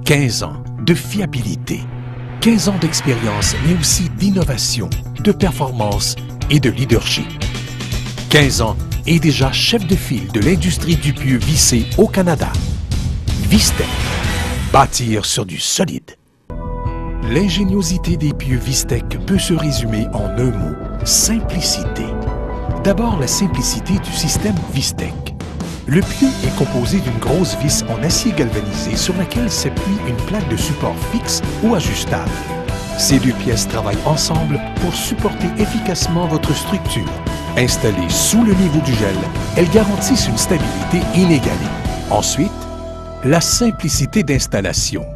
15 ans de fiabilité, 15 ans d'expérience, mais aussi d'innovation, de performance et de leadership. 15 ans et déjà chef de file de l'industrie du pieu vissé au Canada. Vistec, bâtir sur du solide. L'ingéniosité des pieux Vistec peut se résumer en un mot, simplicité. D'abord, la simplicité du système Vistec. Le pieu est composé d'une grosse vis en acier galvanisé sur laquelle s'appuie une plaque de support fixe ou ajustable. Ces deux pièces travaillent ensemble pour supporter efficacement votre structure. Installées sous le niveau du gel, elles garantissent une stabilité inégalée. Ensuite, la simplicité d'installation.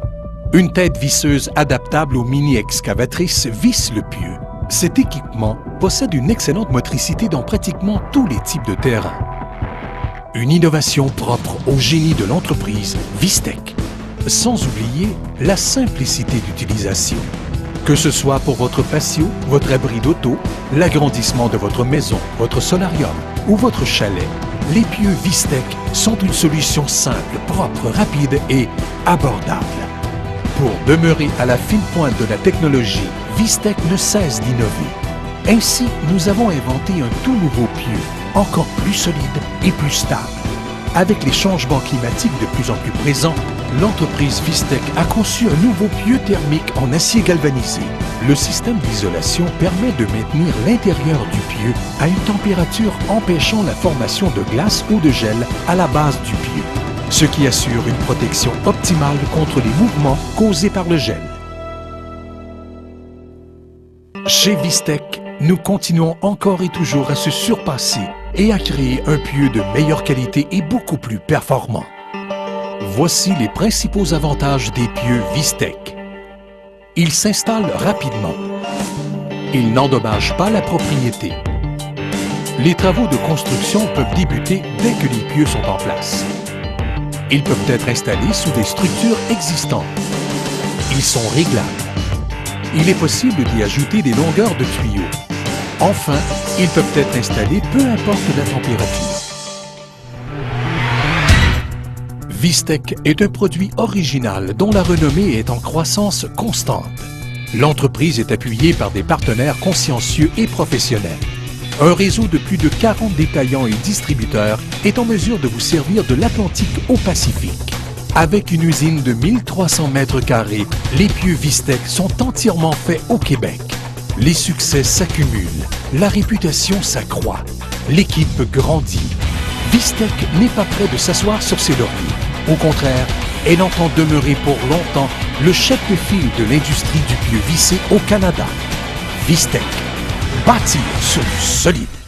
Une tête visseuse adaptable aux mini-excavatrices visse le pieu. Cet équipement possède une excellente motricité dans pratiquement tous les types de terrain. Une innovation propre au génie de l'entreprise Vistec. Sans oublier la simplicité d'utilisation. Que ce soit pour votre patio, votre abri d'auto, l'agrandissement de votre maison, votre solarium ou votre chalet, les pieux Vistec sont une solution simple, propre, rapide et abordable. Pour demeurer à la fine pointe de la technologie, Vistec ne cesse d'innover. Ainsi, nous avons inventé un tout nouveau pieu, encore plus solide et plus stable. Avec les changements climatiques de plus en plus présents, l'entreprise Vistec a conçu un nouveau pieu thermique en acier galvanisé. Le système d'isolation permet de maintenir l'intérieur du pieu à une température empêchant la formation de glace ou de gel à la base du pieu, ce qui assure une protection optimale contre les mouvements causés par le gel. Chez Vistec, nous continuons encore et toujours à se surpasser et à créer un pieu de meilleure qualité et beaucoup plus performant. Voici les principaux avantages des pieux Vistec. Ils s'installent rapidement. Ils n'endommagent pas la propriété. Les travaux de construction peuvent débuter dès que les pieux sont en place. Ils peuvent être installés sous des structures existantes. Ils sont réglables. Il est possible d'y ajouter des longueurs de tuyaux. Enfin, ils peuvent être installés peu importe la température. Vistec est un produit original dont la renommée est en croissance constante. L'entreprise est appuyée par des partenaires consciencieux et professionnels. Un réseau de plus de 40 détaillants et distributeurs est en mesure de vous servir de l'Atlantique au Pacifique. Avec une usine de 1300 mètres carrés, les pieux Vistec sont entièrement faits au Québec. Les succès s'accumulent, la réputation s'accroît, l'équipe grandit. Vistec n'est pas près de s'asseoir sur ses lauriers. Au contraire, elle entend demeurer pour longtemps le chef de file de l'industrie du pieu vissé au Canada. Vistec, bâtir sur du solide.